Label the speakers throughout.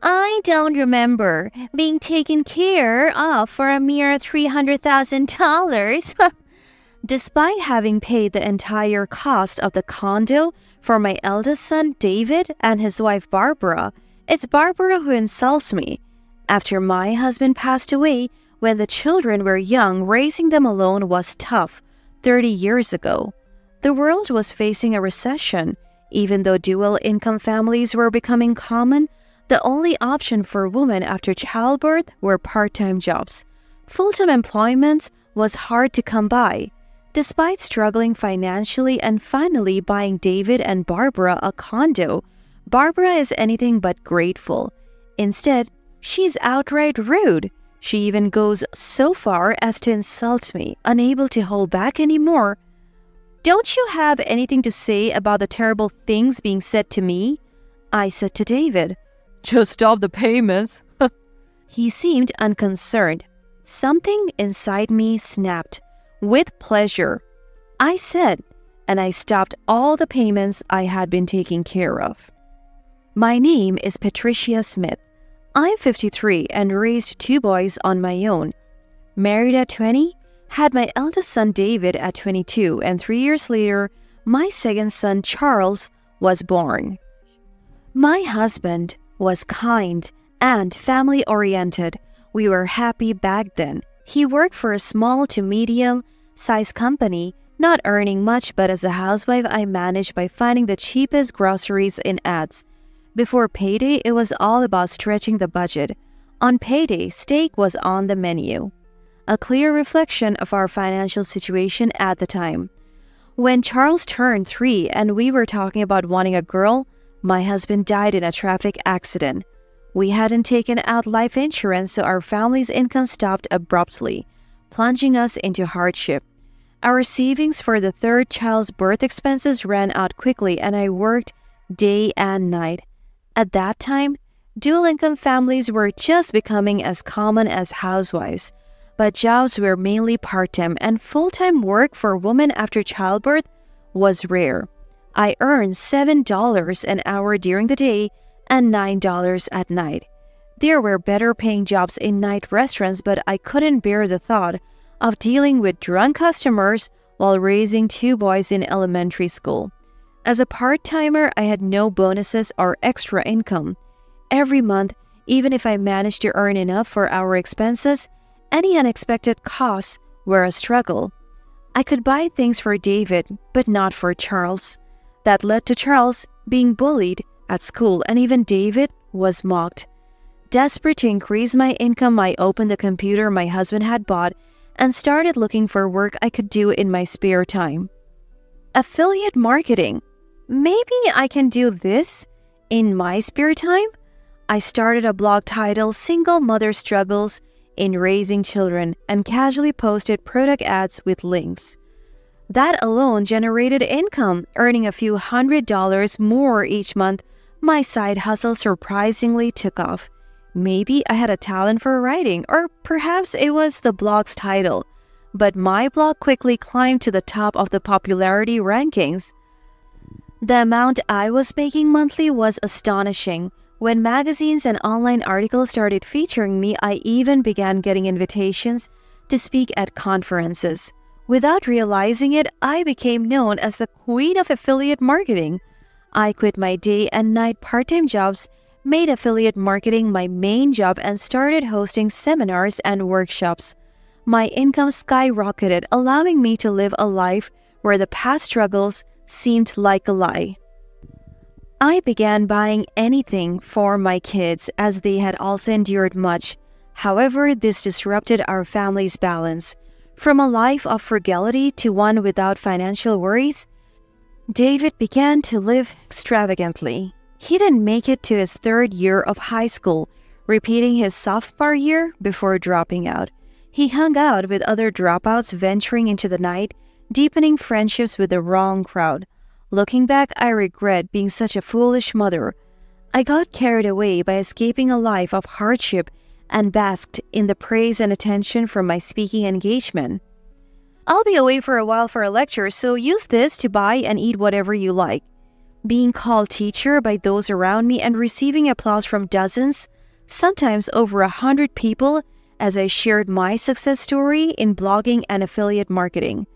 Speaker 1: I don't remember being taken care of for a mere $300,000. Despite having paid the entire cost of the condo for my eldest son David and his wife Barbara, it's Barbara who insults me. After my husband passed away, when the children were young, raising them alone was tough 30 years ago. The world was facing a recession. Even though dual-income families were becoming common, the only option for women after childbirth were part-time jobs. Full-time employment was hard to come by. Despite struggling financially and finally buying David and Barbara a condo, Barbara is anything but grateful. Instead, she's outright rude. She even goes so far as to insult me, unable to hold back anymore. "Don't you have anything to say about the terrible things being said to me?" I said to David.
Speaker 2: "Just stop the payments."
Speaker 1: He seemed unconcerned. Something inside me snapped. "With pleasure," I said, and I stopped all the payments I had been taking care of. My name is Patricia Smith. I'm 53 and raised 2 boys on my own. Married at 20, had my eldest son David at 22, and 3 years later, my second son Charles was born. My husband was kind and family-oriented. We were happy back then. He worked for a small to medium-sized company, not earning much, but as a housewife I managed by finding the cheapest groceries in ads. Before payday, it was all about stretching the budget. On payday, steak was on the menu. A clear reflection of our financial situation at the time. When Charles turned 3 and we were talking about wanting a girl, my husband died in a traffic accident. We hadn't taken out life insurance, so our family's income stopped abruptly, plunging us into hardship. Our savings for the 3rd child's birth expenses ran out quickly, and I worked day and night. At that time, dual-income families were just becoming as common as housewives, but jobs were mainly part-time, and full-time work for women after childbirth was rare. I earned $7 an hour during the day and $9 at night. There were better-paying jobs in night restaurants, but I couldn't bear the thought of dealing with drunk customers while raising 2 boys in elementary school. As a part-timer, I had no bonuses or extra income. Every month, even if I managed to earn enough for our expenses, any unexpected costs were a struggle. I could buy things for David, but not for Charles. That led to Charles being bullied at school, and even David was mocked. Desperate to increase my income, I opened the computer my husband had bought and started looking for work I could do in my spare time. Affiliate marketing. Maybe I can do this in my spare time? I started a blog titled Single Mother Struggles in Raising Children and casually posted product ads with links. That alone generated income, earning a few $100s more each month. My side hustle surprisingly took off. Maybe I had a talent for writing, or perhaps it was the blog's title. But my blog quickly climbed to the top of the popularity rankings. The amount I was making monthly was astonishing. When magazines and online articles started featuring me, I even began getting invitations to speak at conferences. Without realizing it, I became known as the queen of affiliate marketing. I quit my day and night part-time jobs, made affiliate marketing my main job, and started hosting seminars and workshops. My income skyrocketed, allowing me to live a life where the past struggles seemed like a lie. I began buying anything for my kids, as they had also endured much. However, this disrupted our family's balance. From a life of frugality to one without financial worries, David began to live extravagantly. He didn't make it to his 3rd year of high school, repeating his sophomore year before dropping out. He hung out with other dropouts, venturing into the night, deepening friendships with the wrong crowd. Looking back, I regret being such a foolish mother. I got carried away by escaping a life of hardship and basked in the praise and attention from my speaking engagement. I'll be away for a while for a lecture, so use this to buy and eat whatever you like. Being called teacher by those around me and receiving applause from dozens sometimes over 100 people, as I shared my success story in blogging and affiliate marketing.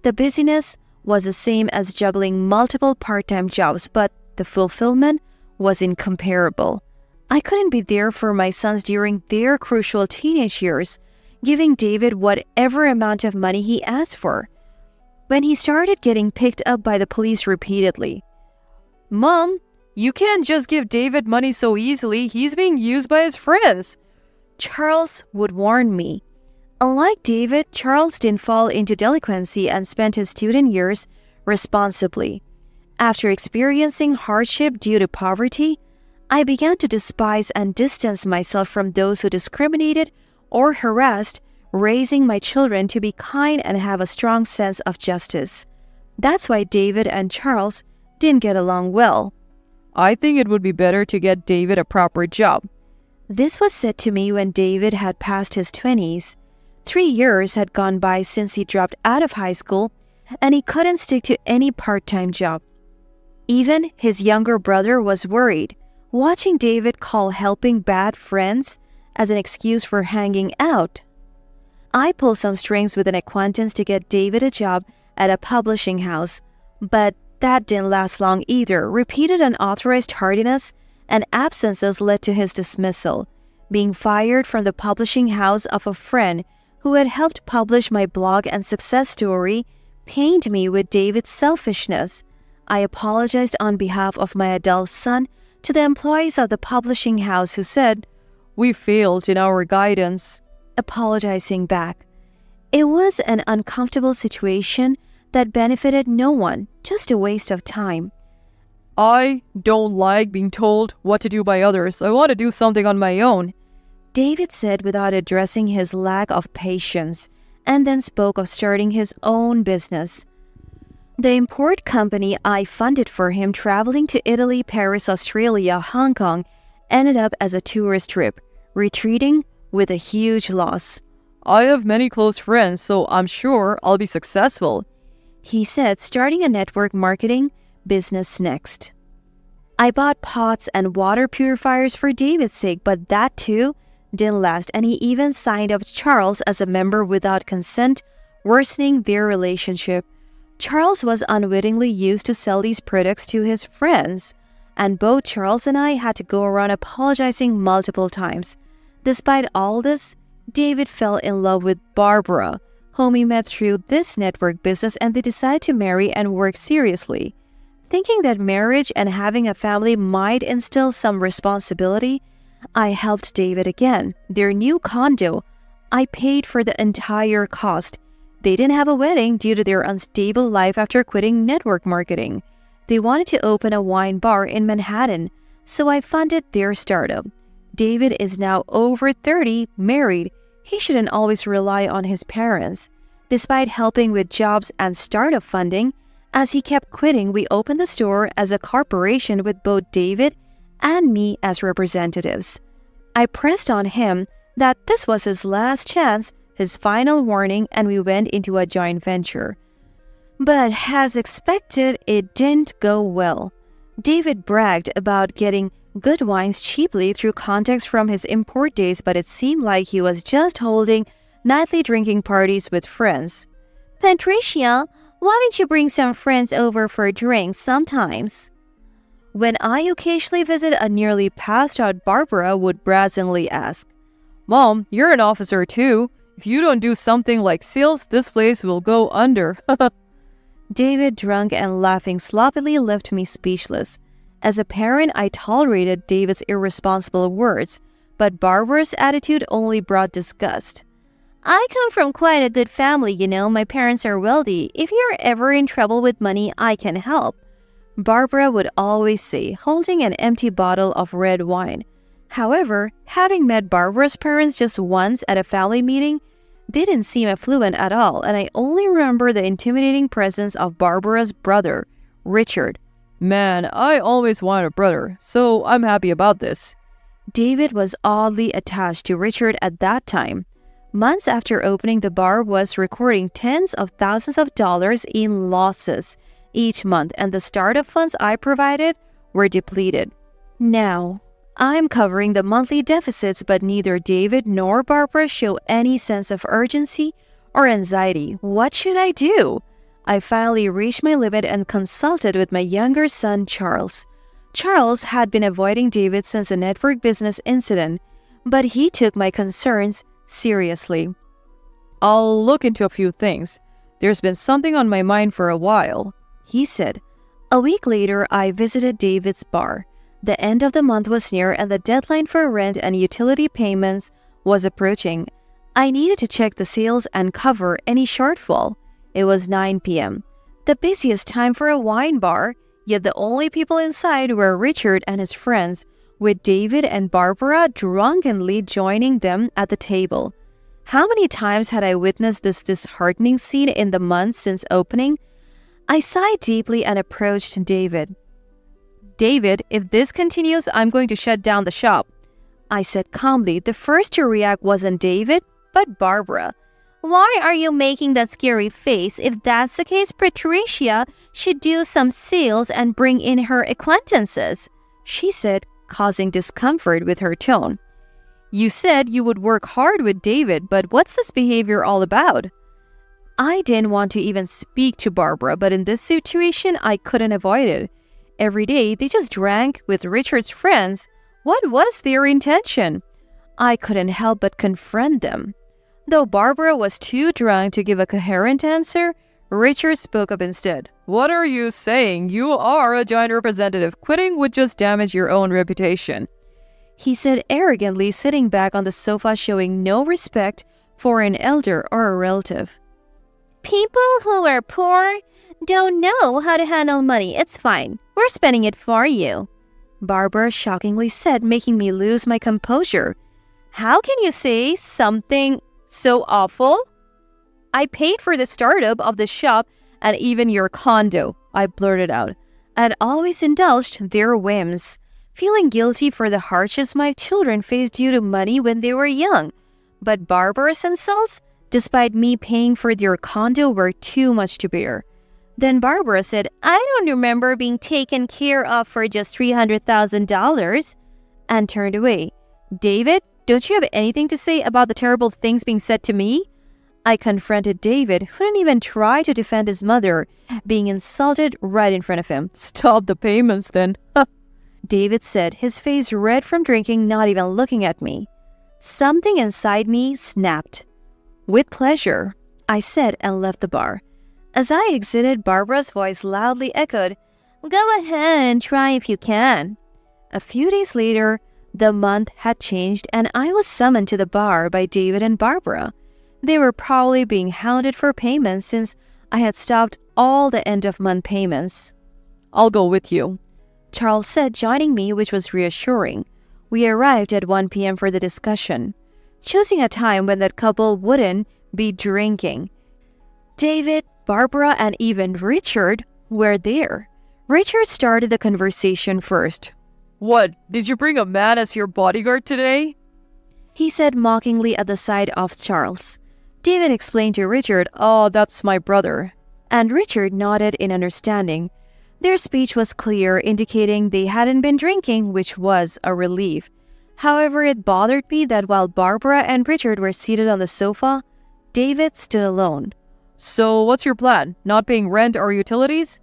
Speaker 1: The busyness was the same as juggling multiple part-time jobs, but the fulfillment was incomparable. I couldn't be there for my sons during their crucial teenage years, giving David whatever amount of money he asked for. When he started getting picked up by the police repeatedly,
Speaker 2: Mom, you can't just give David money so easily. He's being used by his friends,
Speaker 1: Charles would warn me. Unlike David, Charles didn't fall into delinquency and spent his student years responsibly. After experiencing hardship due to poverty, I began to despise and distance myself from those who discriminated or harassed, raising my children to be kind and have a strong sense of justice. That's why David and Charles didn't get along well.
Speaker 2: I think it would be better to get David a proper job.
Speaker 1: This was said to me when David had passed his 20s. 3 years had gone by since he dropped out of high school, and he couldn't stick to any part-time job. Even his younger brother was worried, watching David call helping bad friends as an excuse for hanging out. I pulled some strings with an acquaintance to get David a job at a publishing house, but that didn't last long either. Repeated unauthorized tardiness and absences led to his dismissal, being fired from the publishing house of a friend who had helped publish my blog and success story pained me with David's selfishness. I apologized on behalf of my adult son to the employees of the publishing house who said,
Speaker 2: "We failed in our guidance,"
Speaker 1: apologizing back. It was an uncomfortable situation that benefited no one, just a waste of time.
Speaker 2: I don't like being told what to do by others. I want to do something on my own,
Speaker 1: David said without addressing his lack of patience, and then spoke of starting his own business. The import company I funded for him traveling to Italy, Paris, Australia, Hong Kong ended up as a tourist trip, retreating with a huge loss.
Speaker 2: I have many close friends, so I'm sure I'll be successful,
Speaker 1: he said, starting a network marketing business next. I bought pots and water purifiers for David's sake, but that too didn't last, and he even signed up Charles as a member without consent, worsening their relationship. Charles was unwittingly used to sell these products to his friends, and both Charles and I had to go around apologizing multiple times. Despite all this, David fell in love with Barbara, whom he met through this network business, and they decided to marry and work seriously. Thinking that marriage and having a family might instill some responsibility, I helped David again. Their new condo, I paid for the entire cost. They didn't have a wedding due to their unstable life after quitting network marketing. They wanted to open a wine bar in Manhattan, so I funded their startup. David is now over 30, married. He shouldn't always rely on his parents. Despite helping with jobs and startup funding, as he kept quitting, we opened the store as a corporation with both David and me as representatives. I pressed on him that this was his last chance, his final warning, and we went into a joint venture. But as expected, it didn't go well. David bragged about getting good wines cheaply through contacts from his import days, but it seemed like he was just holding nightly drinking parties with friends. "Patricia, why don't you bring some friends over for drinks sometimes?" When I occasionally visit, a nearly passed-out Barbara would brazenly ask,
Speaker 2: "Mom, you're an officer too. If you don't do something like sales, this place will go under."
Speaker 1: David, drunk and laughing sloppily, left me speechless. As a parent, I tolerated David's irresponsible words, but Barbara's attitude only brought disgust. "I come from quite a good family, you know. My parents are wealthy. If you're ever in trouble with money, I can help," Barbara would always say, holding an empty bottle of red wine. However, having met Barbara's parents just once at a family meeting, they didn't seem affluent at all, and I only remember the intimidating presence of Barbara's brother, Richard.
Speaker 2: "Man, I always wanted a brother, so I'm happy about this."
Speaker 1: David was oddly attached to Richard at that time. Months after opening, the bar was recording tens of thousands of dollars in losses each month, and the startup funds I provided were depleted. Now, I'm covering the monthly deficits, but neither David nor Barbara show any sense of urgency or anxiety. What should I do? I finally reached my limit and consulted with my younger son, Charles. Charles had been avoiding David since the network business incident, but he took my concerns seriously.
Speaker 2: I'll look into a few things. There's been something on my mind for a while,
Speaker 1: he said. A week later, I visited David's bar. The end of the month was near and the deadline for rent and utility payments was approaching. I needed to check the sales and cover any shortfall. It was 9 p.m., the busiest time for a wine bar, yet the only people inside were Richard and his friends, with David and Barbara drunkenly joining them at the table. How many times had I witnessed this disheartening scene in the months since opening? I sighed deeply and approached David.
Speaker 2: David, if this continues, I'm going to shut down the shop,
Speaker 1: I said calmly. The first to react wasn't David, but Barbara.
Speaker 3: Why are you making that scary face? If that's the case, Patricia should do some sales and bring in her acquaintances,
Speaker 1: she said, causing discomfort with her tone.
Speaker 2: You said you would work hard with David, but what's this behavior all about?
Speaker 1: I didn't want to even speak to Barbara, but in this situation, I couldn't avoid it. Every day, they just drank with Richard's friends. What was their intention? I couldn't help but confront them. Though Barbara was too drunk to give a coherent answer, Richard spoke up instead.
Speaker 2: What are you saying? You are a giant representative. Quitting would just damage your own reputation,
Speaker 1: he said arrogantly, sitting back on the sofa showing no respect for an elder or a relative.
Speaker 3: People who are poor don't know how to handle money. It's fine. We're spending it for you,
Speaker 1: Barbara shockingly said, making me lose my composure.
Speaker 3: How can you say something so awful?
Speaker 2: I paid for the startup of the shop and even your condo, I blurted out.
Speaker 1: I'd always indulged their whims, feeling guilty for the hardships my children faced due to money when they were young. But Barbara's insults, despite me paying for their condo, were too much to bear.
Speaker 3: Then Barbara said, I don't remember being taken care of for just $300,000,
Speaker 1: and turned away. David, don't you have anything to say about the terrible things being said to me? I confronted David, who didn't even try to defend his mother, being insulted right in front of him.
Speaker 2: Stop the payments then,
Speaker 1: David said, his face red from drinking, not even looking at me. Something inside me snapped. With pleasure, I said, and left the bar. As I exited, Barbara's voice loudly echoed,
Speaker 3: Go ahead and try if you can.
Speaker 1: A few days later, the month had changed and I was summoned to the bar by David and Barbara. They were probably being hounded for payments since I had stopped all the end-of-month payments.
Speaker 2: I'll go with you,
Speaker 1: Charles said, joining me, which was reassuring. We arrived at 1 p.m. for the discussion, choosing a time when that couple wouldn't be drinking. David, Barbara, and even Richard were there. Richard started the conversation first.
Speaker 2: What, did you bring a man as your bodyguard today?
Speaker 1: He said mockingly at the sight of Charles. David explained to Richard,
Speaker 2: Oh, that's my brother.
Speaker 1: And Richard nodded in understanding. Their speech was clear, indicating they hadn't been drinking, which was a relief. However, it bothered me that while Barbara and Richard were seated on the sofa, David stood alone.
Speaker 2: So what's your plan? Not paying rent or utilities?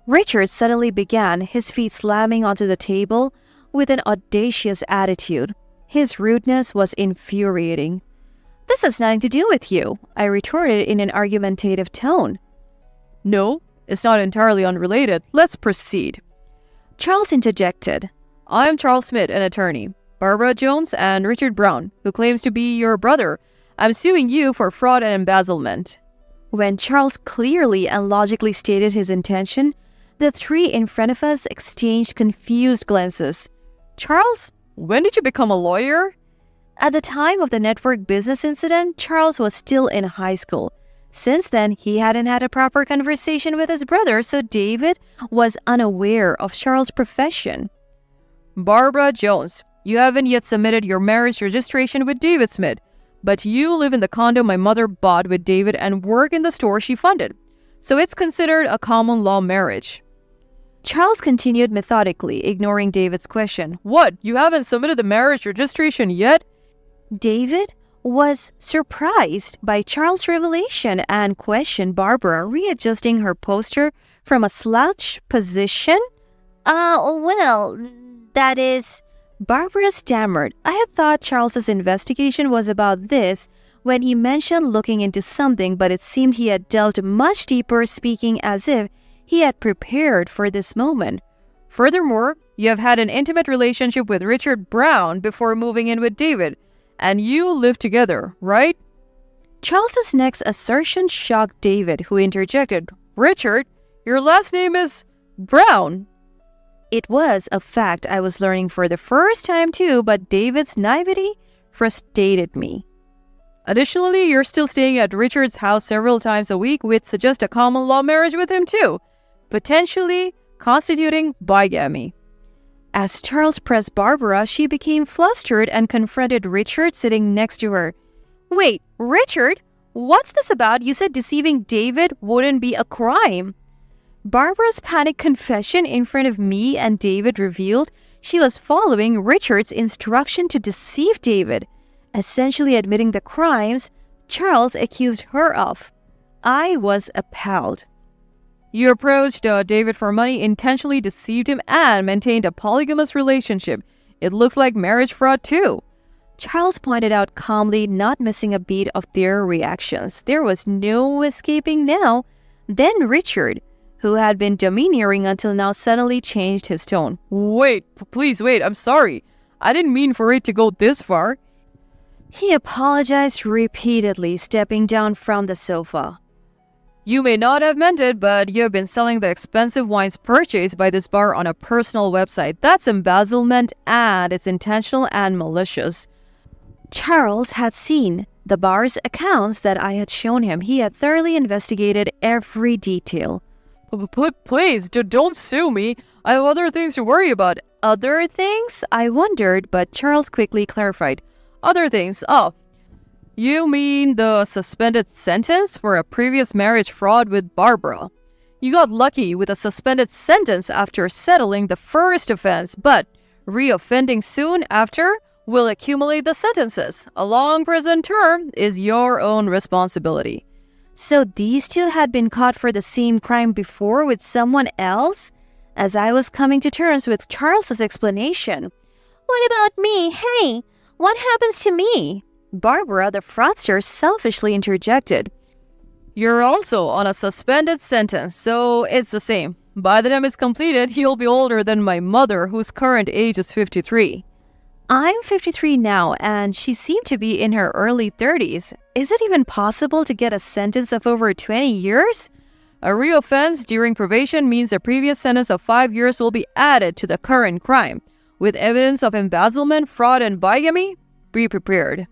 Speaker 1: Richard suddenly began, his feet slamming onto the table with an audacious attitude. His rudeness was infuriating. This has nothing to do with you, I retorted in an argumentative tone.
Speaker 2: No, it's not entirely unrelated. Let's proceed.
Speaker 1: Charles interjected.
Speaker 2: I'm Charles Smith, an attorney. Barbara Jones and Richard Brown, who claims to be your brother. I'm suing you for fraud and embezzlement.
Speaker 1: When Charles clearly and logically stated his intention, the three in front of us exchanged confused glances.
Speaker 2: Charles, when did you become a lawyer?
Speaker 1: At the time of the network business incident, Charles was still in high school. Since then, he hadn't had a proper conversation with his brother, so David was unaware of Charles' profession.
Speaker 2: Barbara Jones, you haven't yet submitted your marriage registration with David Smith, but you live in the condo my mother bought with David and work in the store she funded, so it's considered a common law marriage.
Speaker 1: Charles continued methodically, ignoring David's question.
Speaker 2: What? You haven't submitted the marriage registration yet?
Speaker 1: David was surprised by Charles' revelation and questioned Barbara, readjusting her posture from a slouch position.
Speaker 3: Well, that is...
Speaker 1: Barbara stammered. I had thought Charles's investigation was about this when he mentioned looking into something, but it seemed he had delved much deeper, speaking as if he had prepared for this moment.
Speaker 2: Furthermore, you have had an intimate relationship with Richard Brown before moving in with David, and you live together, right?
Speaker 1: Charles's next assertion shocked David, who interjected,
Speaker 2: Richard, your last name is Brown.
Speaker 1: It was a fact I was learning for the first time too, but David's naivety frustrated me.
Speaker 2: Additionally, you're still staying at Richard's house several times a week, which suggests a common law marriage with him too, potentially constituting bigamy.
Speaker 1: As Charles pressed Barbara, she became flustered and confronted Richard sitting next to her.
Speaker 3: Wait, Richard? What's this about? You said deceiving David wouldn't be a crime.
Speaker 1: Barbara's panicked confession in front of me and David revealed she was following Richard's instruction to deceive David, essentially admitting the crimes Charles accused her of. I was appalled.
Speaker 2: You approached David for money, intentionally deceived him, and maintained a polygamous relationship. It looks like marriage fraud too.
Speaker 1: Charles pointed out calmly, not missing a beat of their reactions. There was no escaping now. Then Richard, who had been domineering until now, suddenly changed his tone.
Speaker 2: Wait, please wait, I'm sorry. I didn't mean for it to go this far.
Speaker 1: He apologized repeatedly, stepping down from the sofa.
Speaker 2: You may not have meant it, but you have been selling the expensive wines purchased by this bar on a personal website. That's embezzlement, and it's intentional and malicious.
Speaker 1: Charles had seen the bar's accounts that I had shown him. He had thoroughly investigated every detail.
Speaker 2: Please, don't sue me. I have other things to worry about.
Speaker 1: Other things? I wondered, but Charles quickly clarified.
Speaker 2: Other things? Oh, you mean the suspended sentence for a previous marriage fraud with Barbara. You got lucky with a suspended sentence after settling the first offense, but reoffending soon after will accumulate the sentences. A long prison term is your own responsibility.
Speaker 1: So these two had been caught for the same crime before with someone else? As I was coming to terms with Charles's explanation.
Speaker 3: What about me? Hey, what happens to me?
Speaker 1: Barbara, the fraudster, selfishly interjected.
Speaker 2: You're also on a suspended sentence, so it's the same. By the time it's completed, you'll be older than my mother, whose current age is 53.
Speaker 1: I'm 53 now, and she seemed to be in her early 30s. Is it even possible to get a sentence of over 20 years?
Speaker 2: A reoffense during probation means the previous sentence of 5 years will be added to the current crime. With evidence of embezzlement, fraud, and bigamy, be prepared.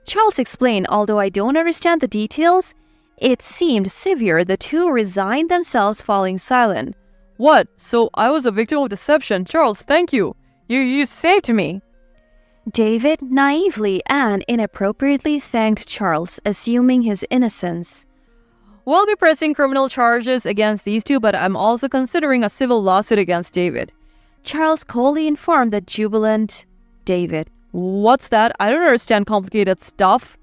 Speaker 1: Charles explained, although I don't understand the details. It seemed severe. The two resigned themselves, falling silent.
Speaker 2: What? So I was a victim of deception. Charles, thank you. You saved me.
Speaker 1: David naively and inappropriately thanked Charles, assuming his innocence.
Speaker 2: We'll be pressing criminal charges against these two, but I'm also considering a civil lawsuit against David.
Speaker 1: Charles coldly informed the jubilant David.
Speaker 2: What's that? I don't understand complicated stuff.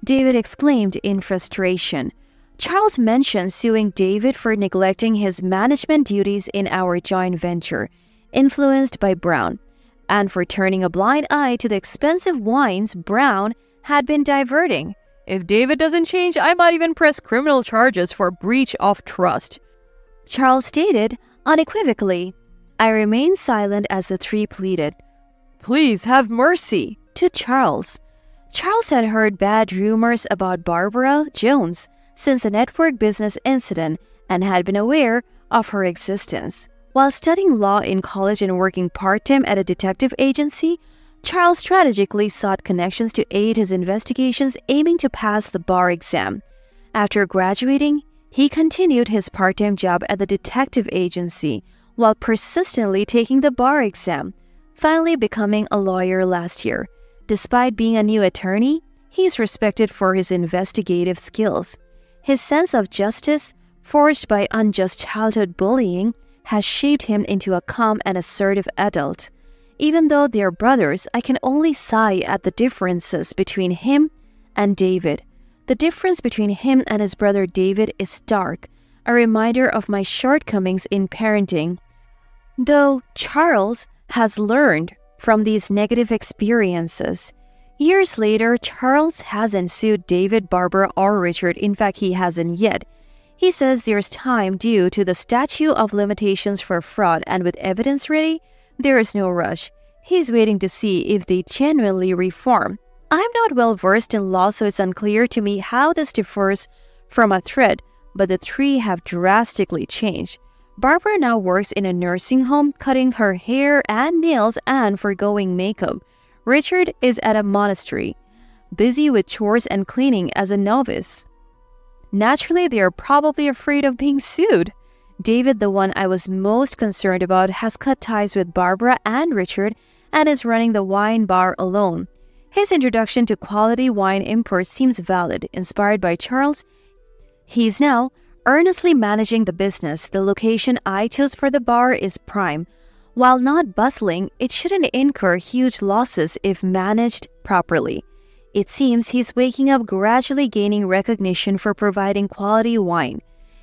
Speaker 1: David exclaimed in frustration. Charles mentioned suing David for neglecting his management duties in our joint venture, influenced by Brown, and for turning a blind eye to the expensive wines Brown had been diverting.
Speaker 2: If David doesn't change, I might even press criminal charges for breach of trust.
Speaker 1: Charles stated unequivocally. I remained silent as the three pleaded.
Speaker 2: Please have mercy.
Speaker 1: To Charles. Charles had heard bad rumors about Barbara Jones since the network business incident and had been aware of her existence. While studying law in college and working part-time at a detective agency, Charles strategically sought connections to aid his investigations, aiming to pass the bar exam. After graduating, he continued his part-time job at the detective agency while persistently taking the bar exam, finally becoming a lawyer last year. Despite being a new attorney, he is respected for his investigative skills. His sense of justice, forged by unjust childhood bullying, has shaped him into a calm and assertive adult. Even though they are brothers, I can only sigh at the differences between him and David. The difference between him and his brother David is stark, a reminder of my shortcomings in parenting. Though Charles has learned from these negative experiences. Years later, Charles hasn't sued David, Barbara, or Richard. In fact, he hasn't yet. He says there's time due to the statute of limitations for fraud, and with evidence ready, there is no rush. He's waiting to see if they genuinely reform. I'm not well versed in law, so it's unclear to me how this differs from a thread, but the three have drastically changed. Barbara now works in a nursing home, cutting her hair and nails and forgoing makeup. Richard is at a monastery, busy with chores and cleaning as a novice. Naturally, they are probably afraid of being sued. David, the one I was most concerned about, has cut ties with Barbara and Richard and is running the wine bar alone. His introduction to quality wine imports seems valid. Inspired by Charles, he's now earnestly managing the business. The location I chose for the bar is prime. While not bustling, it shouldn't incur huge losses if managed properly. It seems he's waking up, gradually gaining recognition for providing quality wine.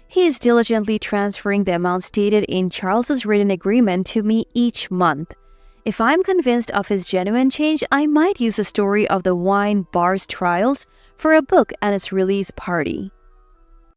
Speaker 1: He is diligently transferring the amount stated in Charles's written agreement to me each month. If I'm convinced of his genuine change, I might use the story of the wine bar's trials for a book and its release party.